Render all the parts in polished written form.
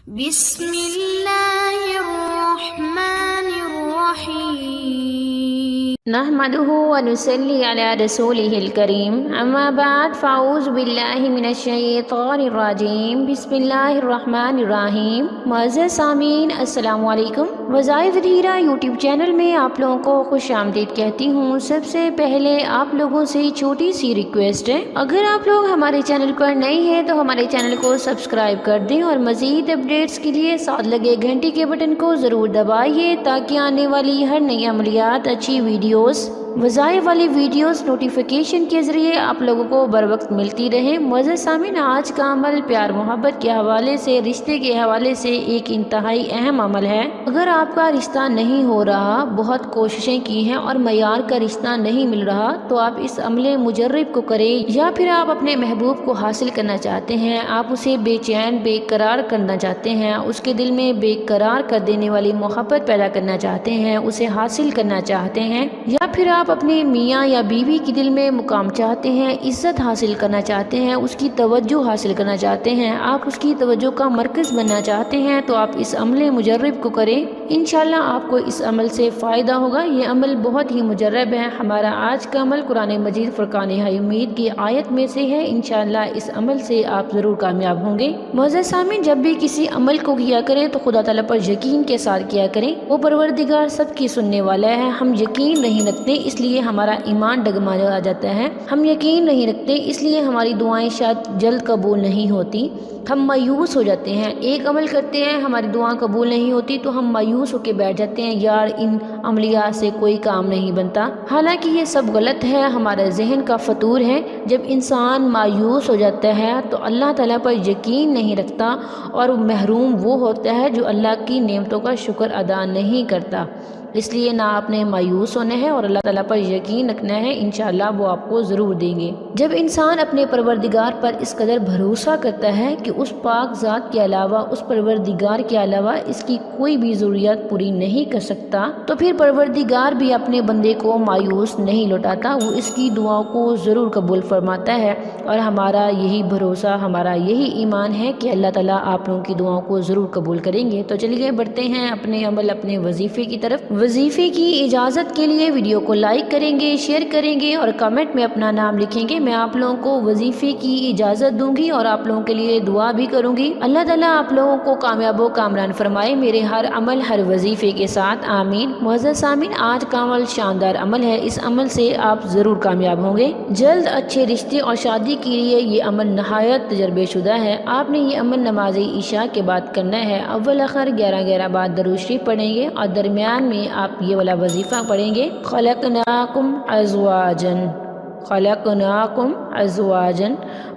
بسم اللہ الرحمن الرحیم نحمده ونصلي على رسوله الكريم اما بعد فاعوذ باللہ من الشیطان الرجیم بسم اللہ الرحمن الرحیم۔ معزز سامعین السلام علیکم۔ وظائف دھیرا یوٹیوب چینل میں آپ لوگوں کو خوش آمدید کہتی ہوں۔ سب سے پہلے آپ لوگوں سے چھوٹی سی ریکویسٹ ہے، اگر آپ لوگ ہمارے چینل پر نئے ہیں تو ہمارے چینل کو سبسکرائب کر دیں اور مزید اپڈیٹس کے لیے ساتھ لگے گھنٹی کے بٹن کو ضرور دبائیے تاکہ آنے والی ہر نئی عملیات، اچھی ویڈیوز، وظائف والی ویڈیوز نوٹیفیکیشن کے ذریعے آپ لوگوں کو بر وقت ملتی رہیں۔ معزز سامعین، آج کا عمل پیار محبت کے حوالے سے، رشتے کے حوالے سے ایک انتہائی اہم عمل ہے۔ اگر آپ کا رشتہ نہیں ہو رہا، بہت کوششیں کی ہیں اور معیار کا رشتہ نہیں مل رہا، تو آپ اس عمل مجرب کو کریں، یا پھر آپ اپنے محبوب کو حاصل کرنا چاہتے ہیں، آپ اسے بے چین بے قرار کرنا چاہتے ہیں، اس کے دل میں بے قرار کر دینے والی محبت پیدا کرنا چاہتے ہیں، اسے حاصل کرنا چاہتے ہیں، یا پھر آپ اپنے میاں یا بیوی کے دل میں مقام چاہتے ہیں، عزت حاصل کرنا چاہتے ہیں، اس کی توجہ حاصل کرنا چاہتے ہیں، آپ اس کی توجہ کا مرکز بننا چاہتے ہیں، تو آپ اس عمل مجرب کو کریں۔ انشاءاللہ آپ کو اس عمل سے فائدہ ہوگا۔ یہ عمل بہت ہی مجرب ہے۔ ہمارا آج کا عمل قرآن مجید فرقان حمید کی آیت میں سے ہے۔ انشاءاللہ اس عمل سے آپ ضرور کامیاب ہوں گے۔ معزز سامعین، جب بھی کسی عمل کو کیا کریں تو خدا تعالیٰ پر یقین کے ساتھ کیا کریں، وہ پروردگار سب کی سننے والا ہے۔ ہم یقین نہیں رکھتے، اس لیے ہمارا ایمان ڈگمگا جاتا ہے۔ ہم یقین نہیں رکھتے، اس لیے ہماری دعائیں شاید جلد قبول نہیں ہوتی۔ ہم مایوس ہو جاتے ہیں، ایک عمل کرتے ہیں، ہماری دعا قبول نہیں ہوتی تو ہم مایوس ہو کے بیٹھ جاتے ہیں، یار ان عملیات سے کوئی کام نہیں بنتا۔ حالانکہ یہ سب غلط ہے، ہمارا ذہن کا فطور ہے۔ جب انسان مایوس ہو جاتا ہے تو اللہ تعالیٰ پر یقین نہیں رکھتا، اور محروم وہ ہوتا ہے جو اللہ کی نعمتوں کا شکر ادا نہیں کرتا۔ اس لیے نہ آپ نے مایوس ہونا ہے اور اللہ تعالیٰ پر یقین رکھنا ہے، انشاءاللہ وہ آپ کو ضرور دیں گے۔ جب انسان اپنے پروردگار پر اس قدر بھروسہ کرتا ہے کہ اس پاک ذات کے علاوہ، اس پروردگار کے علاوہ اس کی کوئی بھی ضروریات پوری نہیں کر سکتا، تو پھر پروردگار بھی اپنے بندے کو مایوس نہیں لوٹاتا، وہ اس کی دعاؤں کو ضرور قبول فرماتا ہے۔ اور ہمارا یہی بھروسہ، ہمارا یہی ایمان ہے کہ اللہ تعالیٰ آپ لوگوں کی دعاؤں کو ضرور قبول کریں گے۔ تو چلیے بڑھتے ہیں اپنے عمل، اپنے وظیفے کی طرف۔ وظیفے کی اجازت کے لیے ویڈیو کو لائک کریں گے، شیئر کریں گے اور کمنٹ میں اپنا نام لکھیں گے۔ میں آپ لوگوں کو وظیفے کی اجازت دوں گی اور آپ لوگوں کے لیے دعا بھی کروں گی۔ اللہ تعالیٰ آپ لوگوں کو کامیاب و کامران فرمائے میرے ہر عمل، ہر وظیفے کے ساتھ، آمین۔ معزز سامعین، آج کا عمل شاندار عمل ہے، اس عمل سے آپ ضرور کامیاب ہوں گے۔ جلد اچھے رشتے اور شادی کے لیے یہ عمل نہایت تجربے شدہ ہے۔ آپ نے یہ عمل نماز عشاء کے بعد کرنا ہے۔ اول آخر 11 بار درود شریف پڑھیں گے اور درمیان میں آپ یہ والا وظیفہ پڑھیں گے، خلقناکم ازواجا، خلقناکم ازواجا،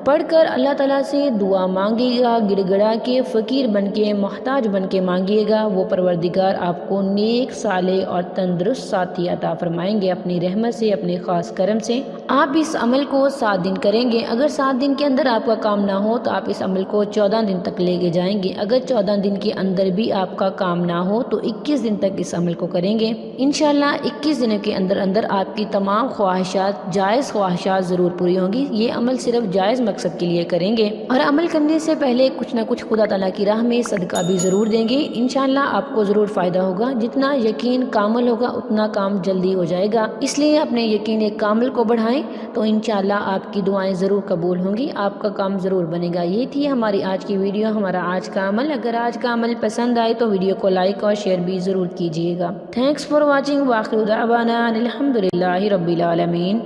پڑھ کر اللہ تعالیٰ سے دعا مانگے گا، گڑ گڑا کے، فقیر بن کے، محتاج بن کے مانگیے گا۔ وہ پروردگار آپ کو نیک، صالح اور تندرست ساتھی عطا فرمائیں گے اپنی رحمت سے، اپنے خاص کرم سے۔ آپ اس عمل کو 7 دن کریں گے۔ اگر 7 دن کے اندر آپ کا کام نہ ہو تو آپ اس عمل کو 14 دن تک لے کے جائیں گے۔ اگر 14 دن کے اندر بھی آپ کا کام نہ ہو تو 21 دن تک اس عمل کو کریں گے۔ انشاءاللہ 21 دنوں کے اندر آپ کی تمام خواہشات، جائز خواہشات ضرور پوری ہوں گی۔ یہ عمل صرف جائز مقصد کے لیے کریں گے، اور عمل کرنے سے پہلے کچھ نہ کچھ خدا تعالیٰ کی راہ میں صدقہ بھی ضرور دیں گے۔ انشاءاللہ آپ کو ضرور فائدہ ہوگا۔ جتنا یقین کامل ہوگا اتنا کام جلدی ہو جائے گا، اس لیے اپنے یقین کامل کو بڑھائیں تو انشاءاللہ آپ کی دعائیں ضرور قبول ہوں گی، آپ کا کام ضرور بنے گا۔ یہ تھی ہماری آج کی ویڈیو، ہمارا آج کا عمل۔ اگر آج کا عمل پسند آئے تو ویڈیو کو لائک اور شیئر بھی ضرور کیجیے گا۔ تھینکس فار واچنگ، وآخر دعوانا الحمدللہ رب العالمین۔